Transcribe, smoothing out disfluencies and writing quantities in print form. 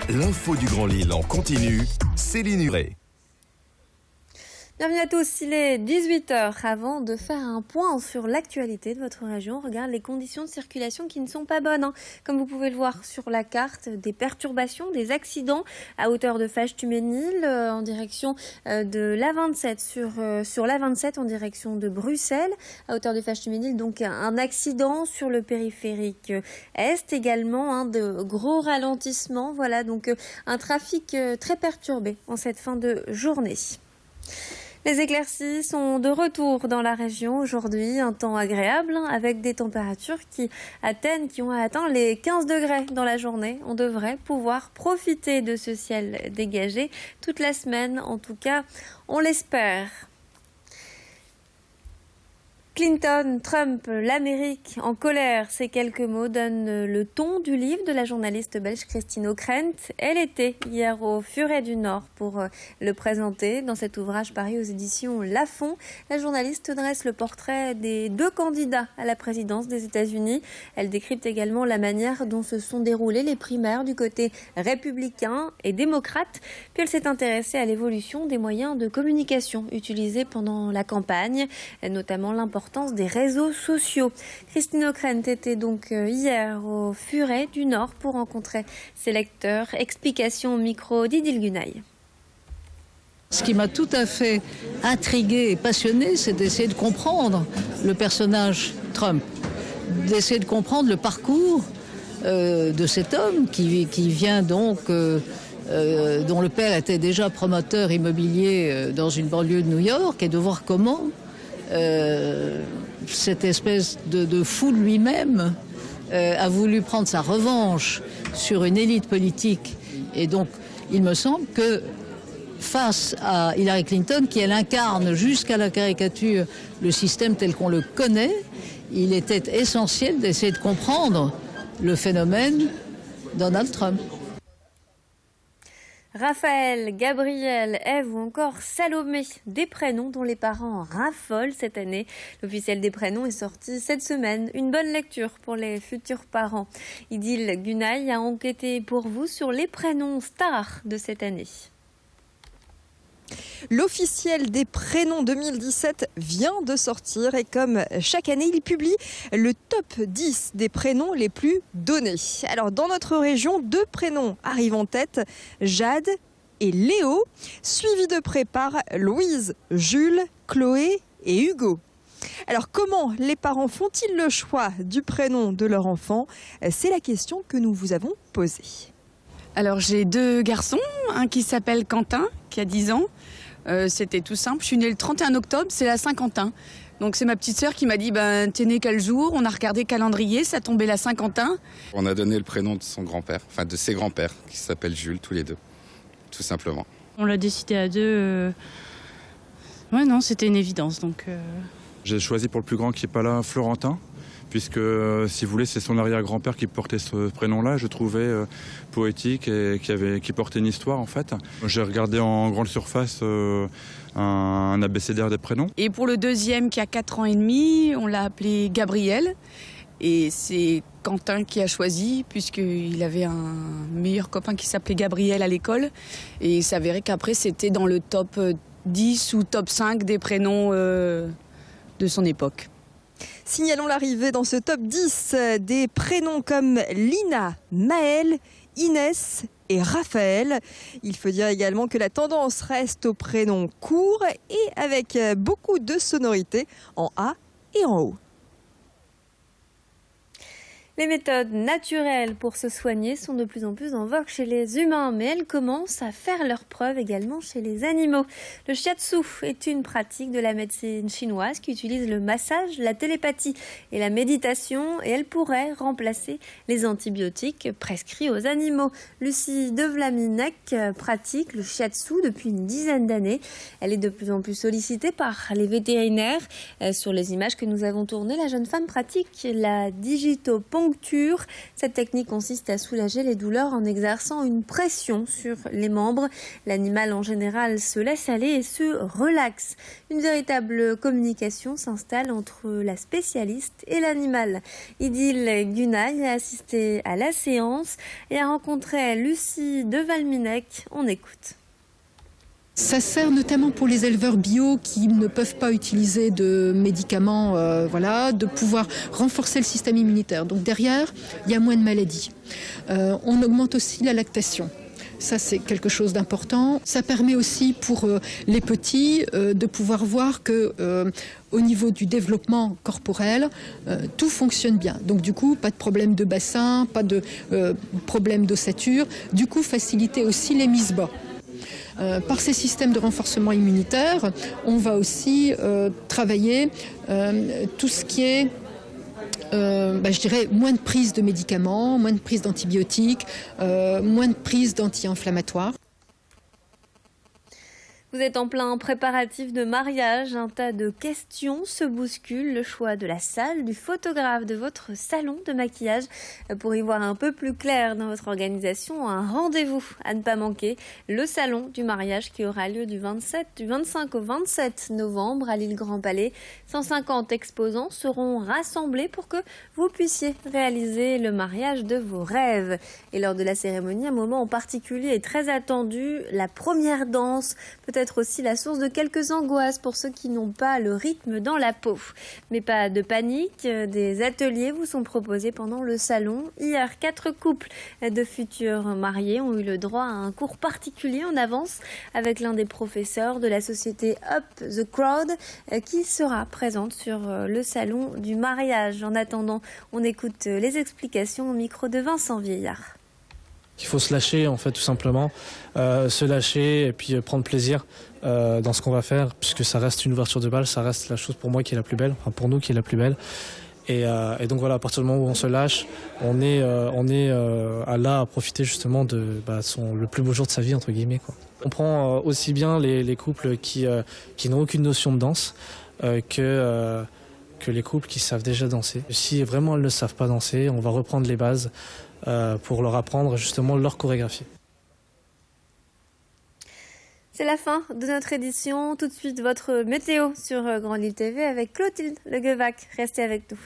L'info du Grand Lille en continu, Céline Huret. Bienvenue à tous, il est 18h. Avant de faire un point sur l'actualité de votre région, on regarde les conditions de circulation qui ne sont pas bonnes. Comme vous pouvez le voir sur la carte, des perturbations, des accidents à hauteur de Fage-Tuménil en direction de l'A27, sur l'A27 en direction de Bruxelles, à hauteur de Fage-Tuménil. Donc un accident sur le périphérique Est, également de gros ralentissements. Voilà, donc un trafic très perturbé en cette fin de journée. Les éclaircies sont de retour dans la région aujourd'hui, un temps agréable avec des températures qui ont atteint les 15 degrés dans la journée. On devrait pouvoir profiter de ce ciel dégagé toute la semaine, en tout cas, on l'espère. Clinton, Trump, l'Amérique en colère, ces quelques mots donnent le ton du livre de la journaliste belge Christine Ockrent. Elle était hier au Furet du Nord pour le présenter. Dans cet ouvrage paru aux éditions Lafon, la journaliste dresse le portrait des deux candidats à la présidence des États-Unis. Elle décrypte également la manière dont se sont déroulées les primaires du côté républicain et démocrate. Puis elle s'est intéressée à l'évolution des moyens de communication utilisés pendant la campagne, notamment l'importance des réseaux sociaux. Christine Ockrent était donc hier au Furet du Nord pour rencontrer ses lecteurs. Explication au micro d'Idil Gunaï. Ce qui m'a tout à fait intriguée et passionnée, c'est d'essayer de comprendre le personnage Trump, d'essayer de comprendre le parcours de cet homme qui vient donc, dont le père était déjà promoteur immobilier dans une banlieue de New York, et de voir comment cette espèce de fou lui-même a voulu prendre sa revanche sur une élite politique. Et donc, il me semble que face à Hillary Clinton, qui elle incarne jusqu'à la caricature le système tel qu'on le connaît, il était essentiel d'essayer de comprendre le phénomène Donald Trump. Raphaël, Gabriel, Ève ou encore Salomé, des prénoms dont les parents raffolent cette année. L'officiel des prénoms est sorti cette semaine. Une bonne lecture pour les futurs parents. Idil Gunaï a enquêté pour vous sur les prénoms stars de cette année. L'officiel des prénoms 2017 vient de sortir et comme chaque année, il publie le top 10 des prénoms les plus donnés. Alors dans notre région, 2 prénoms arrivent en tête, Jade et Léo, suivis de près par Louise, Jules, Chloé et Hugo. Alors comment les parents font-ils le choix du prénom de leur enfant? C'est la question que nous vous avons posée. Alors j'ai 2 garçons, un qui s'appelle Quentin, qui a 10 ans. C'était tout simple, je suis née le 31 octobre, c'est la Saint-Quentin. Donc c'est ma petite sœur qui m'a dit t'es née quel jour? On a regardé le calendrier, ça tombait la Saint-Quentin. On a donné le prénom de son grand-père, enfin de ses grands-pères, qui s'appellent Jules, tous les 2, tout simplement. On l'a décidé à 2. Ouais, non, c'était une évidence. Donc J'ai choisi pour le plus grand qui n'est pas là, Florentin, puisque, si vous voulez, c'est son arrière-grand-père qui portait ce prénom-là. Je trouvais poétique et qui portait une histoire, en fait. J'ai regardé en grande surface un abécédaire des prénoms. Et pour le deuxième qui a 4 ans et demi, on l'a appelé Gabriel. Et c'est Quentin qui a choisi, puisqu'il avait un meilleur copain qui s'appelait Gabriel à l'école. Et il s'avérait qu'après, c'était dans le top 10 ou top 5 des prénoms de son époque. Signalons l'arrivée dans ce top 10 des prénoms comme Lina, Maëlle, Inès et Raphaël. Il faut dire également que la tendance reste aux prénoms courts et avec beaucoup de sonorités en A et en O. Les méthodes naturelles pour se soigner sont de plus en plus en vogue chez les humains, mais elles commencent à faire leurs preuves également chez les animaux. Le shiatsu est une pratique de la médecine chinoise qui utilise le massage, la télépathie et la méditation, et elle pourrait remplacer les antibiotiques prescrits aux animaux. Lucie Devlaminek pratique le shiatsu depuis une dizaine d'années. Elle est de plus en plus sollicitée par les vétérinaires. Sur les images que nous avons tournées, la jeune femme pratique la digitopong poncture. Cette technique consiste à soulager les douleurs en exerçant une pression sur les membres. L'animal en général se laisse aller et se relaxe. Une véritable communication s'installe entre la spécialiste et l'animal. Idil Gunay a assisté à la séance et a rencontré Lucie de Valminec. On écoute. Ça sert notamment pour les éleveurs bio qui ne peuvent pas utiliser de médicaments, de pouvoir renforcer le système immunitaire. Donc derrière, il y a moins de maladies. On augmente aussi la lactation. Ça, c'est quelque chose d'important. Ça permet aussi pour les petits de pouvoir voir que au niveau du développement corporel, tout fonctionne bien. Donc du coup, pas de problème de bassin, pas de problème d'ossature. Du coup, faciliter aussi les mises bas. Par ces systèmes de renforcement immunitaire, on va aussi travailler tout ce qui est, je dirais, moins de prise de médicaments, moins de prise d'antibiotiques, moins de prise d'anti-inflammatoires. Vous êtes en plein préparatif de mariage, un tas de questions se bousculent, le choix de la salle, du photographe, de votre salon de maquillage. Pour y voir un peu plus clair dans votre organisation, un rendez-vous à ne pas manquer, le salon du mariage qui aura lieu du 25 au 27 novembre à l'île Grand Palais. 150 exposants seront rassemblés pour que vous puissiez réaliser le mariage de vos rêves. Et lors de la cérémonie, un moment en particulier est très attendu, la première danse, peut-être aussi la source de quelques angoisses pour ceux qui n'ont pas le rythme dans la peau. Mais pas de panique, des ateliers vous sont proposés pendant le salon. Hier, 4 couples de futurs mariés ont eu le droit à un cours particulier en avance avec l'un des professeurs de la société Up the Crowd qui sera présente sur le salon du mariage. En attendant, on écoute les explications au micro de Vincent Vieillard. Il faut se lâcher, en fait, tout simplement. Se lâcher et puis prendre plaisir dans ce qu'on va faire, puisque ça reste une ouverture de bal, ça reste la chose pour moi qui est la plus belle, enfin pour nous qui est la plus belle. Et donc voilà, à partir du moment où on se lâche, on est là à profiter justement de le plus beau jour de sa vie, entre guillemets, quoi. On prend aussi bien les couples qui n'ont aucune notion de danse que les couples qui savent déjà danser. Si vraiment elles ne savent pas danser, on va reprendre les bases pour leur apprendre justement leur chorégraphie. C'est la fin de notre édition. Tout de suite, votre météo sur Grand Lille TV avec Clotilde Le Guevac. Restez avec nous.